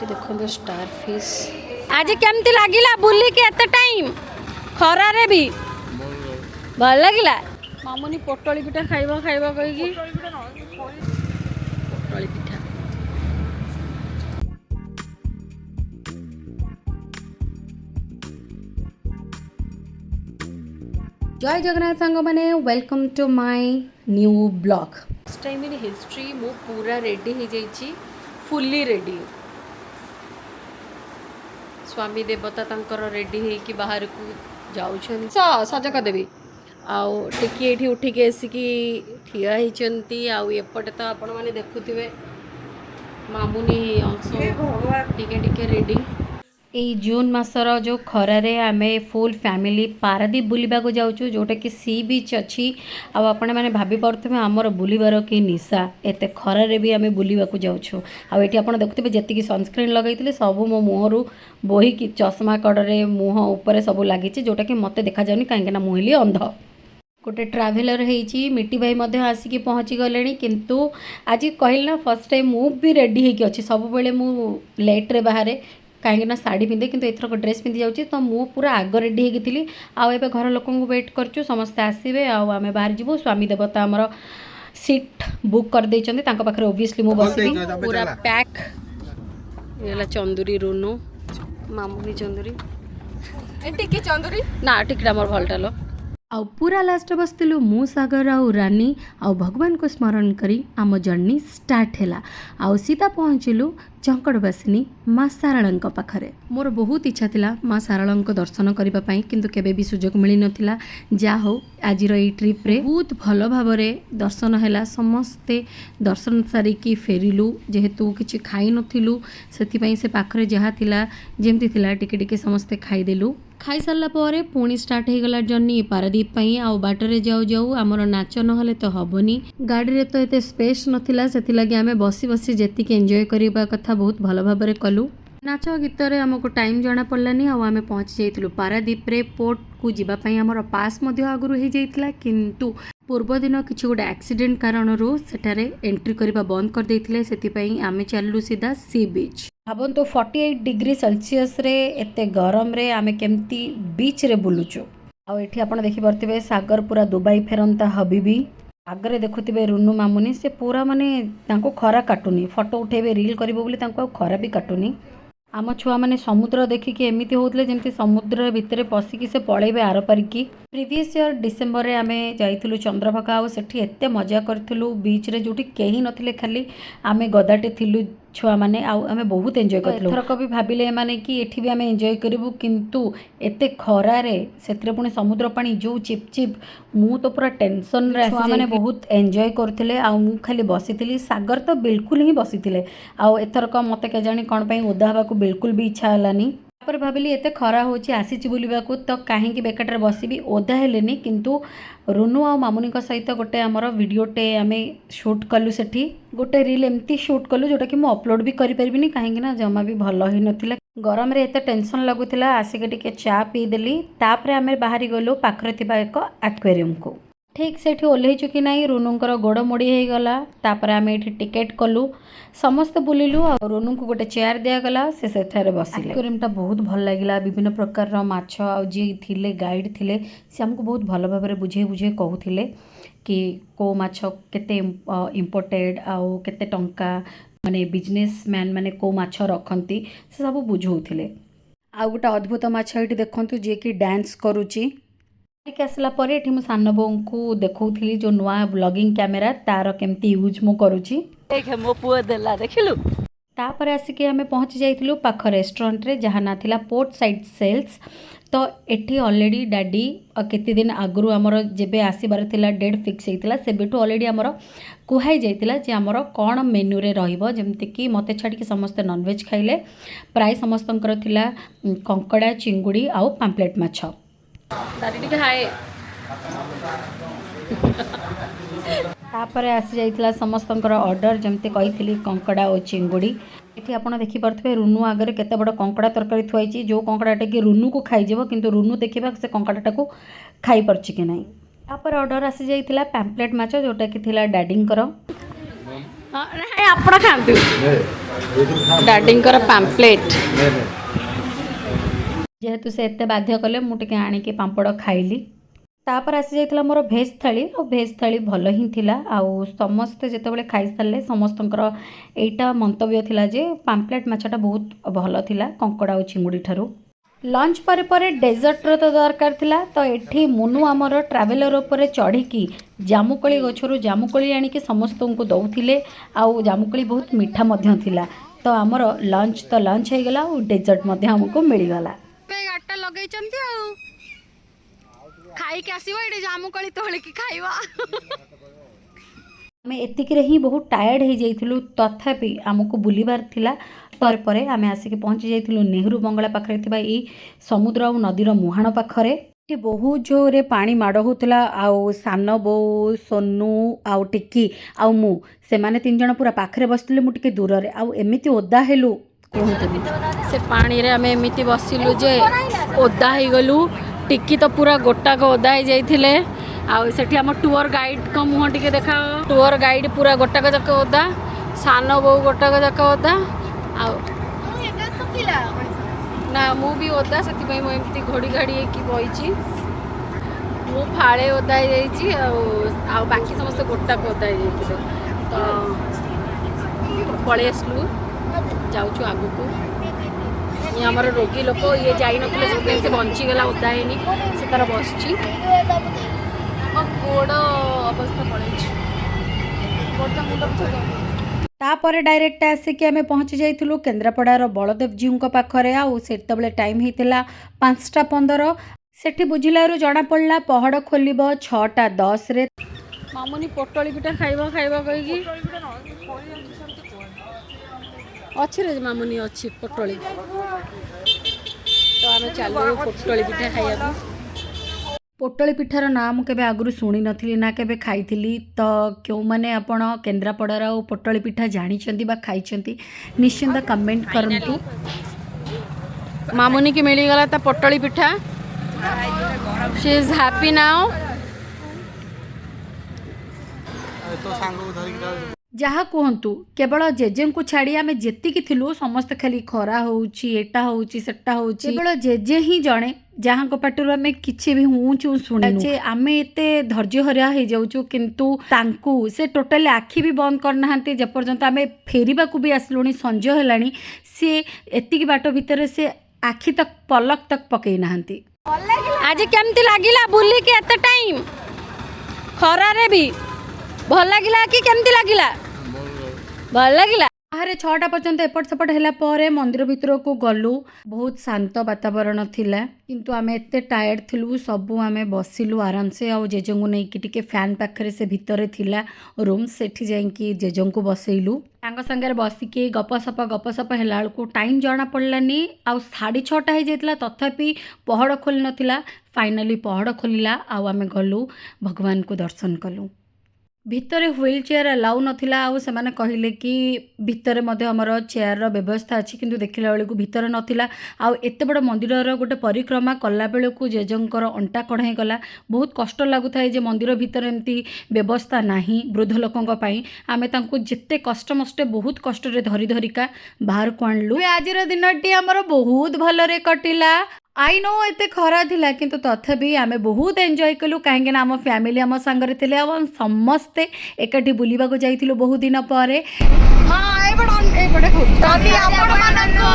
देखो star fish आज केमती लगिला बुली के एत टाइम खरा रे भी भल लगिला मामुनी पोटली पिठा खाइबा खाइबा कहिकी पोटली पिठा जय जगन्नाथ सांग मैंने welcome to my new blog first time in history मु पूरा रेडी हो जाइए फुल्ली रेडी स्वामी देवता तंकर रेडी होइकी बाहर को जाउछन सज करदेवी आउ टिकी एठी उठिके आसिकी ठिया होइचंती आउ एपटे तो आपण माने देखुथिबे मामुनी अंश टिके टिके रेडी एई जून मासर जो खरारे आमे फुल फैमिली पारादीप बुलिबा को जाउछु जोटा कि सी बीच अच्छी आपण मैंने भाभी पारे आमर बुलिबार कि निशा एते खरारे भी आमे बुलिबा को जाउछु आ एठी आपण देखुथिबे जेतिकी सनस्क्रीन लगैतिले सब मो मुहरु बोही कि चश्मा कड़े मुह ऊपर सब लगी जोटा कि मते देखा जाउनी काहेकि ना मुहली अंध गोटे ट्राभेलर होइची मिट्टी भाई मध्य आसिकी पहुँची गले किंतु आज कहल ना फर्स्ट टाइम मु भी रेडी होइकी अछि सब बेले मु लेट रे बाहर कहीं साड़ी पिंधे किंतु एथरक ड्रेस पिंधि जाऊँगी तो मु पूरा आग रेडी होगी आउ घर लोक वेट करचु समस्ते आसबे आम बाहर जीवु स्वामी देवता आमर सीट बुक कर देइचंदी तांको पाखरे ओबियसली मु बसबी पूरा पैक एला चंदुरी रुनु मामुनी चंदुरी टिकी चंदुरी ना टिकटा मोर भलटालो आउ पूरा लास्ट बसलु मु सागर आउ रानी आउ भगवान को स्मरण करी आम जर्नी स्टार्ट हैला आउ सीधा पहुँचलु चंकड़बासिनी माँ साराळंक पाखरे मोर बहुत इच्छा थिला माँ साराळंक दर्शन करबा पई किंतु केबे भी सुजोग मिली नथिला जा हो आजिर एई ट्रिप रे बहुत भलो भाबरे दर्शन हैला समस्ते दर्शन सारी की फेरिलु जेहेतु किछि खाई नथिलु सेति पई से पाखरे जहा थिला जेमति थिला टिके टिके समस्ते खाई देलु खाई सारला परे पुणी स्टार्ट हो गला जर्नी पारादीप पई आउ बाटरे जाऊ जाऊ आमर नाच नहले तो हबनी गाड़ी रे तो एते स्पेस नथिला सेति लागि आमे बसी बसी जेतिके एन्जॉय करबा कथा बहुत भलो भाबरे कलु नाच गीत रे हमको टाइम जाना पड़लानी आउ आमे पहुंच जाइतलु पारादीप रे पोर्ट को जीवा पई हमर पास मध्य आगुरु हे जाइतला किंतु पूर्व दिन किछि गोटे एक्सीडेंट कारणरू सेठारे एंट्री करबा बंद कर देइथिले सेति पई आमे चललु सीधा सी बीच भाबन तो 48 डिग्री सेल्सियस रे एते गरम रे आमे केमती बीच रे बुलुचु आ एठी आपण देखि परथिबे सागर पूरा दुबई फेरंता हबीबी आगरे देखुथिबे रुनु मामुनी से पूरा माने तांको खरा काटुनी फोटो उठेबे रील करिवो बोली तांको खरा भी काटुनी आम छुआ मैंने समुद्र देखिकी एमती होते जमी समुद्र भितर पशिकी से पलैबे आर पारिकी प्रीवियस ईयर डिसेम्बर रे आमे जाइथिलु चंद्रभागा आउ सेठी एते मजा करथिलु बीच रे जोटी केही नथिले खाली आमे गदाटे थिलु छुआ माने आउ आमे बहुत एंजॉय करथिलु एथरक भी भाबिले माने कि एठी भी आमे एंजॉय करिवु किंतु एते खरा रे सेतरे पुणी समुद्र पानी जो चिपचिप मु तो पूरा टेंशन रे छुआ माने बहुत एंजॉय करथिले आउ मु खाली बसिथिली सागर तो बिल्कुल ही बसिथिले आउ एथरक मते के जानी कोन पई ओदा हबा को बिल्कुल भी इच्छा हलानी पर भाविली एते खरा होची आसीची बुलिबाकू तो काहेकि बेकटरे बसिबी ओदा हेलेनी किंतु रुनु आ मामुनी सहित गोटे आमर वीडियोटे आमे शूट कलु सेठी गोटे रील एमती शूट कलु जोटा कि मु अपलोड भी करि परिबिनी काहेकि ना जमा भी भलो ही नथिला गरम रे एते टेंशन लागुथिला आसिके टिके चा पी देली तापरे आमे बाहरी गलो पाखरे थिबा एक एक्वेरियम को ठीक से ओल्हे चुकी ना रुनुंकर गोड़ मोड़ी हो गला तापर आम ये टिकेट कलु समस्त बुलिलु आ रुनु को गोटे चेयर दिगला से सेठारे बसिले एक्वेरियमटा बहुत भल लागिला विभिन्न प्रकार माछ आ जी थिले गाइड थिले से हमको बहुत भल भाबरे बुझे बुझे कहूथिले कि को माछ केते इंपोर्टेड आउ केते टंका माने बिजनेसमैन माने को माछ रखंती से सब बुझौथिले आ गोटे अद्भुत माछ एठी देखंतु जे कि डांस करूची आसला पर एठी मु सान बो को देखौथिली जो नवा ब्लॉगिंग कैमेरा तार केमती यूज मु करूची देख मो पुआ देला देखिलु तापर आसिके आमे पहुंच जाइथिलु पाख रेस्टोरेंट रे जहाँ ना थिला पोर्ट साइड सेल्स तो एठी ऑलरेडी डैडी केते दिन आगरु हमर जेबे आसीबार थिला डेट फिक्स हेतिला सेबेटू ऑलरेडी हमर कुहाई जाइतिला जे हमर कोन मेन्यू रे रहिबो जेमति कि मते छाडी कि समस्त नॉन वेज खाइले प्राय समस्तंकर थिला कंकड़ा चिंगुड़ी आउ पाम्पलेट माछ दादी टिके हाय तापर आसी जाइतिला समस्तंकर ऑर्डर जमते कही कंकड़ा और चिंगुड़ी ये आप देखिपे रुनु आगे केते बड़ कंकड़ा तरकारी थुआई जो कंकड़ाटा कि रुनु को खाईযাব किंतु रुनु देखा से कंकड़ाटा को खाई पारछि कि नहीं। तापर ऑर्डर आसी जाइतिला पैम्पलेट माछ जोटा कि थिला डैडींकर ନାଇଁ ଆପଣ ଖାଆନ୍ତୁ ଡାଡିଙ୍କର ପାମ୍ପଲେଟ୍ ଯେହେତୁ ସେ ଏତେ ବାଧ୍ୟ କଲେ ମୁଁ ଟିକେ ଆଣିକି ପାମ୍ପଡ଼ ଖାଇଲି। ତାପରେ ଆସିଯାଇଥିଲା ମୋର ଭେଜ୍ ଥାଳି ଆଉ ଭେଜ୍ ଥାଳି ଭଲ ହିଁ ଥିଲା। ଆଉ ସମସ୍ତେ ଯେତେବେଳେ ଖାଇସାରିଲେ ସମସ୍ତଙ୍କର ଏଇଟା ମନ୍ତବ୍ୟ ଥିଲା ଯେ ପାମ୍ପଲେଟ୍ ମାଛଟା ବହୁତ ଭଲ ଥିଲା କଙ୍କଡ଼ା ଆଉ ଚିଙ୍ଗୁଡ଼ି ଠାରୁ। ଲଞ୍ଚ ପରେ ପରେ ଡେଜର୍ଟର ତ ଦରକାର ଥିଲା, ତ ଏଠି ମୁନୁ ଆମର ଟ୍ରାଭେଲର ଉପରେ ଚଢ଼ିକି ଜାମୁକୋଳି ଗଛରୁ ଜାମୁକୋଳି ଆଣିକି ସମସ୍ତଙ୍କୁ ଦେଉଥିଲେ। ଆଉ ଜାମୁକୋଳି ବହୁତ ମିଠା ମଧ୍ୟ ଥିଲା। ତ ଆମର ଲଞ୍ଚ ହେଇଗଲା ଆଉ ଡେଜର୍ଟ ମଧ୍ୟ ଆମକୁ ମିଳିଗଲା। ଗାଡ଼ିଟା ଲଗେଇଛନ୍ତି ଆଉ ଖାଇକି ଆସିବ ଏଠି ଜାମୁକୋଳି ତୋଳିକି ଖାଇବା। ଆମେ ଏତିକିରେ ହିଁ ବହୁତ ଟାୟାର୍ଡ଼ ହେଇଯାଇଥିଲୁ, ତଥାପି ଆମକୁ ବୁଲିବାର ଥିଲା। ପରେ ପରେ ଆମେ ଆସିକି ପହଞ୍ଚି ଯାଇଥିଲୁ ନେହେରୁ ବଙ୍ଗଳା ପାଖରେ ଥିବା ଏଇ ସମୁଦ୍ର ଆଉ ନଦୀର ମୁହାଣ ପାଖରେ। ଏଠି ବହୁତ ଜୋରରେ ପାଣି ମାଡ଼ ହେଉଥିଲା। ଆଉ ସାନ ବୋଉ, ସୋନୁ ଆଉ ଟିକି ଆଉ ମୁଁ ସେମାନେ 3 ଜଣ ପୁରା ପାଖରେ ବସିଥିଲେ, ମୁଁ ଟିକେ ଦୂରରେ। ଆଉ ଏମିତି ଓଦା ହେଲୁ କୁହନ୍ତୁନି। ସେ ପାଣିରେ ଆମେ ଏମିତି ବସିଲୁ ଯେ ଓଦା ହେଇଗଲୁ। ଟିକି ତ ପୁରା ଗୋଟାକ ଓଦା ହେଇଯାଇଥିଲେ। ଆଉ ସେଠି ଆମ ଟୁଅର ଗାଇଡଙ୍କ ମୁହଁ ଟିକେ ଦେଖାଅ। ଟୁଅର ଗାଇଡ ପୁରା ଗୋଟାକ ଯାକ ଓଦା, ସାନ ବୋଉ ଗୋଟାକ ଯାକ ଓଦା। ଆଉ ନା ମୁଁ ବି ଓଦା, ସେଥିପାଇଁ ମୁଁ ଏମିତି ଘୋଡ଼ି ଘାଡ଼ି ହେଇକି ବଇଛି। ମୁଁ ଫାଳେ ଓଦା ହେଇଯାଇଛି ଆଉ ବାକି ସମସ୍ତେ ଗୋଟାକ ଓଦା ହେଇଯାଇଥିଲେ। ତ ପଳେଇ ଆସିଲୁ, ଯାଉଛୁ ଆଗକୁ। ଇଏ ଆମର ରୋଗୀ ଲୋକ, ଇଏ ଯାଇନଥିଲେ ସେଥିପାଇଁ ସେ ବଞ୍ଚିଗଲା, ଓଦା ହେଇନି। ସେ ତାର ବସିଛି। ମୋ ଗୋଡ଼ ଅବସ୍ଥା ପଳେଇଛି। ତାପରେ ଡାଇରେକ୍ଟ ଆସିକି ଆମେ ପହଞ୍ଚି ଯାଇଥିଲୁ କେନ୍ଦ୍ରାପଡ଼ାର ବଳଦେବଜୀଉଙ୍କ ପାଖରେ। ଆଉ ସେତେବେଳେ ଟାଇମ୍ ହେଇଥିଲା 5:15। ସେଠି ବୁଝିଲାରୁ ଜଣାପଡ଼ିଲା ପହଡ଼ ଖୋଲିବ 6:10ରେ। ମାମୁନି ପୋଟଳି ପିଠା ଖାଇବା କହିକି ଅଛି ରେ ମାମୁନି, ଅଛି ପୋଟଳି। ତ ଆମେ ଚାଲୁ ପୋଟଳି ପିଠା ଖାଇବାକୁ। ପୋଟଳି ପିଠାର ନାଁ ମୁଁ କେବେ ଆଗରୁ ଶୁଣି ନଥିଲି ନା କେବେ ଖାଇଥିଲି। ତ କେଉଁମାନେ ଆପଣ କେନ୍ଦ୍ରାପଡ଼ାର ଆଉ ପୋଟଳି ପିଠା ଜାଣିଛନ୍ତି ବା ଖାଇଛନ୍ତି ନିଶ୍ଚିନ୍ତ କମେଣ୍ଟ କରନ୍ତୁ। ମାମୁନିକି ମିଳିଗଲା ତା ପୋଟଳି ପିଠା। ସି ଇଜ୍ ହ୍ୟାପି ନାଉ। ଯାହା କୁହନ୍ତୁ, କେବଳ ଜେଜେଙ୍କୁ ଛାଡ଼ି ଆମେ ଯେତିକି ଥିଲୁ ସମସ୍ତେ ଖାଲି ଖରା ହେଉଛି, ଏଟା ହେଉଛି, ସେଟା ହେଉଛି। କେବଳ ଜେଜେ ହିଁ ଜଣେ ଯାହାଙ୍କ ପାଟିରୁ ଆମେ କିଛି ବି ହୁଁ ଶୁଣିନୁ। ଯେ ଆମେ ଏତେ ଧୈର୍ଯ୍ୟହରା ହେଇଯାଉଛୁ, କିନ୍ତୁ ତାଙ୍କୁ ସେ ଟୋଟାଲି ଆଖି ବି ବନ୍ଦ କରିନାହାନ୍ତି। ଯେପର୍ଯ୍ୟନ୍ତ ଆମେ ଫେରିବାକୁ ବି ଆସିଲୁଣି, ସଞ୍ଜ ହେଲାଣି, ସେ ଏତିକି ବାଟ ଭିତରେ ସେ ଆଖି ତକ ପଲକ ତକ ପକେଇ ନାହାନ୍ତି। ଆଜି କେମିତି ଲାଗିଲା ବୁଲିକି ଏତେ ଟାଇମ୍ ଖରାରେ ବି? ଭଲ ଲାଗିଲା କି କେମିତି ଲାଗିଲା? ଭଲ ଲାଗିଲା। ବାହାରେ 6ଟା ପର୍ଯ୍ୟନ୍ତ ଏପଟ ସେପଟ ହେଲା ପରେ ମନ୍ଦିର ଭିତରକୁ ଗଲୁ। ବହୁତ ଶାନ୍ତ ବାତାବରଣ ଥିଲା, କିନ୍ତୁ ଆମେ ଏତେ ଟାୟାର୍ଡ଼ ଥିଲୁ, ସବୁ ଆମେ ବସିଲୁ ଆରାମସେ। ଆଉ ଜେଜେଙ୍କୁ ନେଇକି ଟିକେ ଫ୍ୟାନ୍ ପାଖରେ ସେ ଭିତରେ ଥିଲା ରୁମ୍, ସେଠି ଯାଇକି ଜେଜେଙ୍କୁ ବସେଇଲୁ। ତାଙ୍କ ସାଙ୍ଗରେ ବସିକି ଗପସପ ହେଲା ବେଳକୁ ଟାଇମ୍ ଜଣା ପଡ଼ିଲାନି। ଆଉ 6:30 ହେଇଯାଇଥିଲା, ତଥାପି ପହଡ଼ ଖୋଲି ନଥିଲା। ଫାଇନାଲି ପହଡ଼ ଖୋଲିଲା ଆଉ ଆମେ ଗଲୁ ଭଗବାନଙ୍କୁ ଦର୍ଶନ କଲୁ। ଭିତରେ ହ୍ୱିଲ୍ ଚେୟାର ଆଲାଉ ନଥିଲା। ଆଉ ସେମାନେ କହିଲେ କି ଭିତରେ ମଧ୍ୟ ଆମର ଚେୟାରର ବ୍ୟବସ୍ଥା ଅଛି, କିନ୍ତୁ ଦେଖିଲା ବେଳକୁ ଭିତରେ ନଥିଲା। ଆଉ ଏତେ ବଡ଼ ମନ୍ଦିରର ଗୋଟେ ପରିକ୍ରମା କଲାବେଳକୁ ଜେଜେଙ୍କର ଅଣ୍ଟା କଣ ହେଇଗଲା। ବହୁତ କଷ୍ଟ ଲାଗୁଥାଏ ଯେ ମନ୍ଦିର ଭିତରେ ଏମିତି ବ୍ୟବସ୍ଥା ନାହିଁ ବୃଦ୍ଧ ଲୋକଙ୍କ ପାଇଁ। ଆମେ ତାଙ୍କୁ ଯେତେ କଷ୍ଟମଷ୍ଟେ ବହୁତ କଷ୍ଟରେ ଧରିକା ବାହାରକୁ ଆଣିଲୁ। ଆଜିର ଦିନଟି ଆମର ବହୁତ ଭଲରେ କଟିଲା। ଆଇ ନୋ ଏତେ ଖରା ଥିଲା, କିନ୍ତୁ ତଥାପି ଆମେ ବହୁତ ଏନ୍ଜୟ କଲୁ, କାହିଁକିନା ଆମ ଫ୍ୟାମିଲି ଆମ ସାଙ୍ଗରେ ଥିଲେ ଆଉ ସମସ୍ତେ ଏକାଠି ବୁଲିବାକୁ ଯାଇଥିଲୁ ବହୁତ ଦିନ ପରେ। ଯଦି ଆପଣମାନଙ୍କୁ